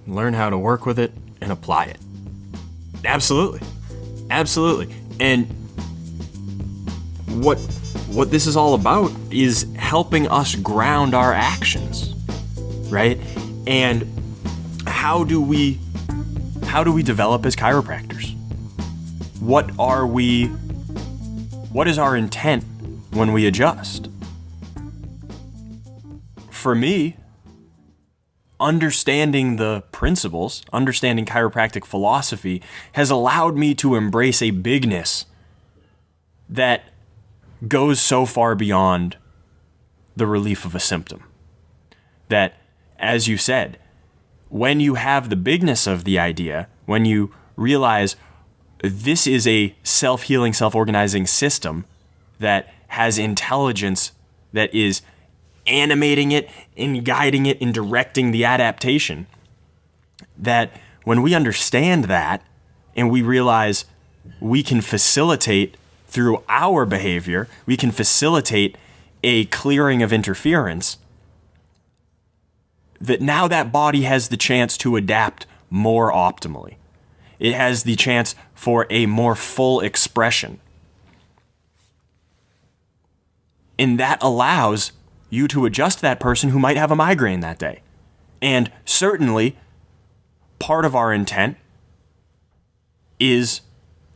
Learn how to work with it and apply it. Absolutely. Absolutely. And what this is all about is helping us ground our actions, right? And how do we develop as chiropractors? What is our intent when we adjust? For me, understanding the principles, understanding chiropractic philosophy has allowed me to embrace a bigness that goes so far beyond the relief of a symptom. That, as you said, when you have the bigness of the idea, when you realize this is a self-healing, self-organizing system that has intelligence that is animating it and guiding it and directing the adaptation, that when we understand that and we realize we can facilitate through our behavior, we can facilitate a clearing of interference, that now that body has the chance to adapt more optimally. It has the chance for a more full expression. And that allows you to adjust that person who might have a migraine that day. And certainly, part of our intent is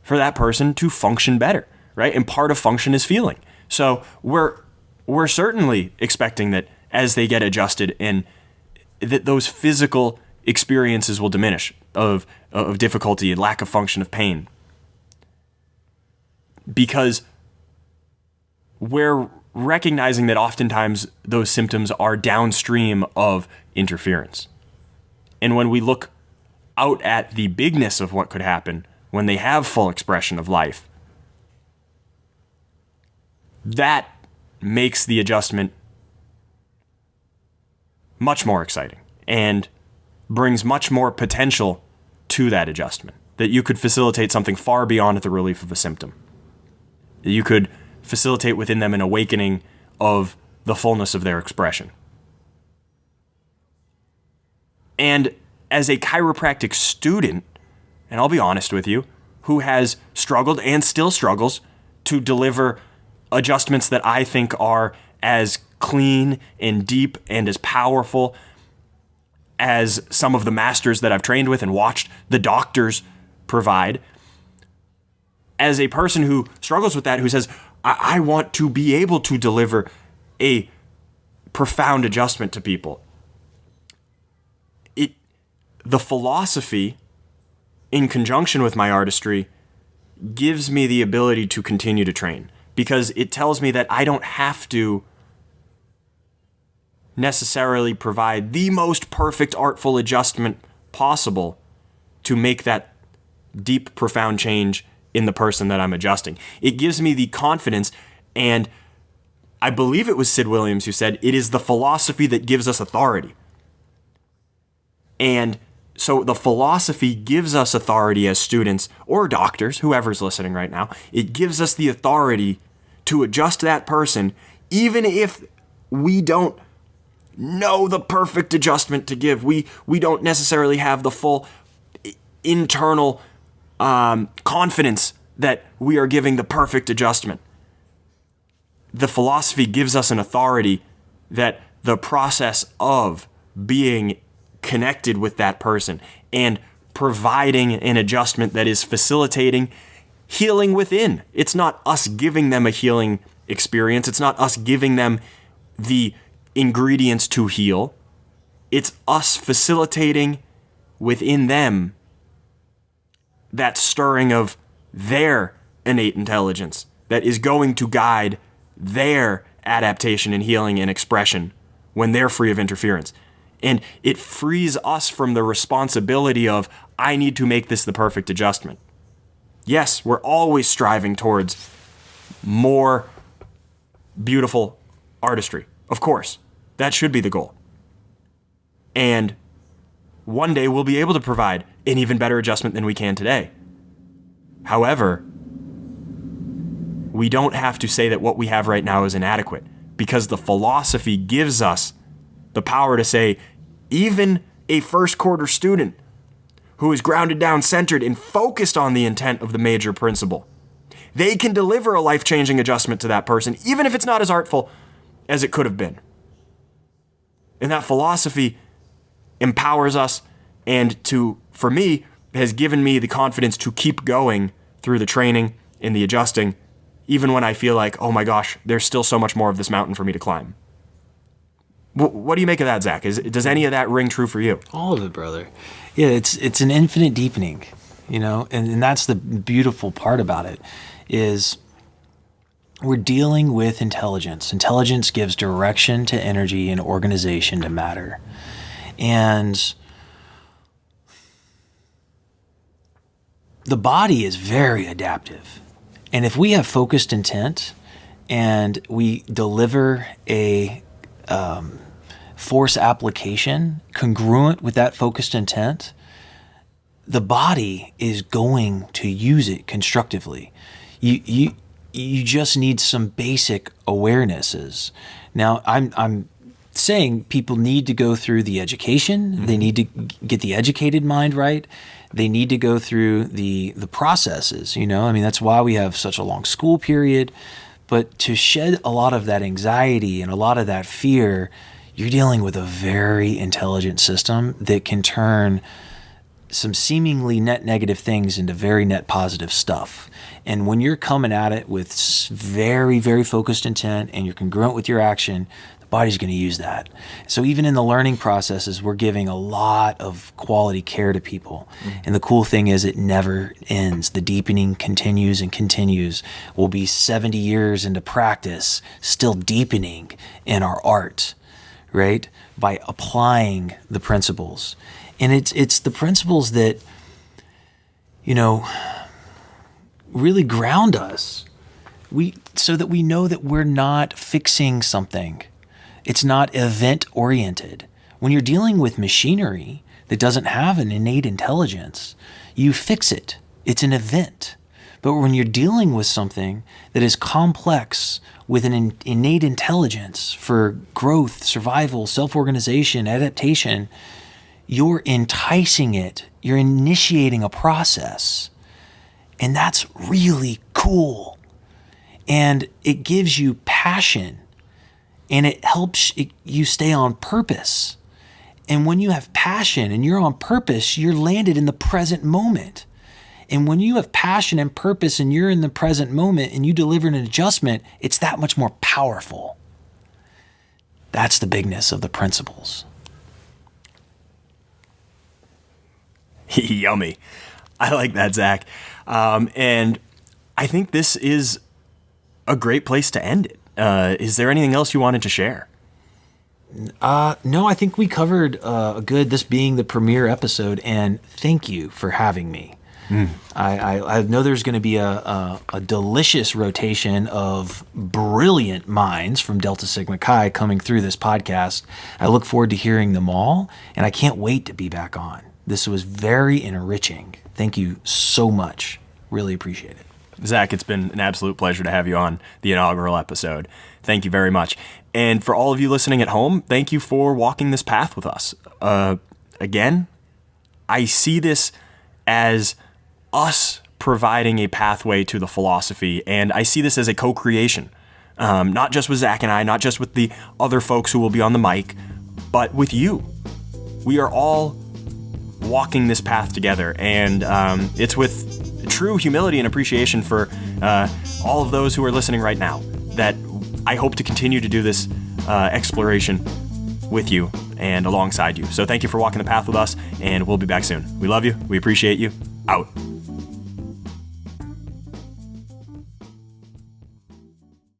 for that person to function better, right? And part of function is feeling. So we're certainly expecting that as they get adjusted and that those physical experiences will diminish of difficulty and lack of function, of pain. Because we're recognizing that oftentimes those symptoms are downstream of interference. And when we look out at the bigness of what could happen when they have full expression of life, that makes the adjustment much more exciting and brings much more potential to that adjustment. That you could facilitate something far beyond the relief of a symptom. That you could facilitate within them an awakening of the fullness of their expression. And as a chiropractic student, and I'll be honest with you, who has struggled and still struggles to deliver adjustments that I think are as clean and deep and as powerful as some of the masters that I've trained with and watched the doctors provide. As a person who struggles with that, who says, I want to be able to deliver a profound adjustment to people. The philosophy, in conjunction with my artistry, gives me the ability to continue to train, because it tells me that I don't have to necessarily provide the most perfect artful adjustment possible to make that deep, profound change in the person that I'm adjusting. It gives me the confidence, and I believe it was Sid Williams who said, it is the philosophy that gives us authority. And so the philosophy gives us authority as students or doctors, whoever's listening right now. It gives us the authority to adjust that person, even if we don't know the perfect adjustment to give. We don't necessarily have the full internal confidence that we are giving the perfect adjustment. The philosophy gives us an authority that the process of being connected with that person and providing an adjustment that is facilitating healing within. It's not us giving them a healing experience. It's not us giving them the ingredients to heal. It's us facilitating within them that stirring of their innate intelligence that is going to guide their adaptation and healing and expression when they're free of interference. And it frees us from the responsibility of, I need to make this the perfect adjustment. Yes, we're always striving towards more beautiful artistry. Of course, that should be the goal. And one day we'll be able to provide an even better adjustment than we can today. However, we don't have to say that what we have right now is inadequate, because the philosophy gives us the power to say, even a first quarter student who is grounded down, centered, and focused on the intent of the major principle. They can deliver a life-changing adjustment to that person, even if it's not as artful as it could have been. And that philosophy empowers us and for me, has given me the confidence to keep going through the training and the adjusting, even when I feel like, oh my gosh, there's still so much more of this mountain for me to climb. What do you make of that, Zach? Does any of that ring true for you? All of it, brother. Yeah, it's an infinite deepening, and that's the beautiful part about it, is we're dealing with intelligence. Intelligence gives direction to energy and organization to matter. And the body is very adaptive. And if we have focused intent and we deliver a force application congruent with that focused intent, the body is going to use it constructively. You just need some basic awarenesses. Now, I'm saying people need to go through the education. Mm-hmm. They need to get the educated mind right. They need to go through the processes, that's why we have such a long school period. But to shed a lot of that anxiety and a lot of that fear, you're dealing with a very intelligent system that can turn some seemingly net negative things into very net positive stuff. And when you're coming at it with very, very focused intent and you're congruent with your action, the body's going to use that. So even in the learning processes, we're giving a lot of quality care to people. Mm-hmm. And the cool thing is it never ends. The deepening continues and continues. We'll be 70 years into practice, still deepening in our art, right? By applying the principles. And it's the principles that, really ground us. So that we know that we're not fixing something. It's not event-oriented. When you're dealing with machinery that doesn't have an innate intelligence, you fix it. It's an event. But when you're dealing with something that is complex with an innate intelligence for growth, survival, self-organization, adaptation, you're enticing it. You're initiating a process. And that's really cool. And it gives you passion. And it helps you stay on purpose. And when you have passion and you're on purpose, you're landed in the present moment. And when you have passion and purpose and you're in the present moment and you deliver an adjustment, it's that much more powerful. That's the bigness of the principles. Yummy. I like that, Zach. And I think this is a great place to end it. Is there anything else you wanted to share? No, I think we covered this being the premiere episode, and thank you for having me. I know there's going to be a delicious rotation of brilliant minds from Delta Sigma Chi coming through this podcast. I look forward to hearing them all, and I can't wait to be back on. This was very enriching. Thank you so much. Really appreciate it. Zach, it's been an absolute pleasure to have you on the inaugural episode. Thank you very much. And for all of you listening at home, thank you for walking this path with us. Again, I see this as us providing a pathway to the philosophy, and I see this as a co-creation, not just with Zach and I, not just with the other folks who will be on the mic, but with you. We are all walking this path together, and it's with true humility and appreciation for all of those who are listening right now that I hope to continue to do this exploration with you and alongside you. So thank you for walking the path with us, and we'll be back soon. We love you. We appreciate you. Out.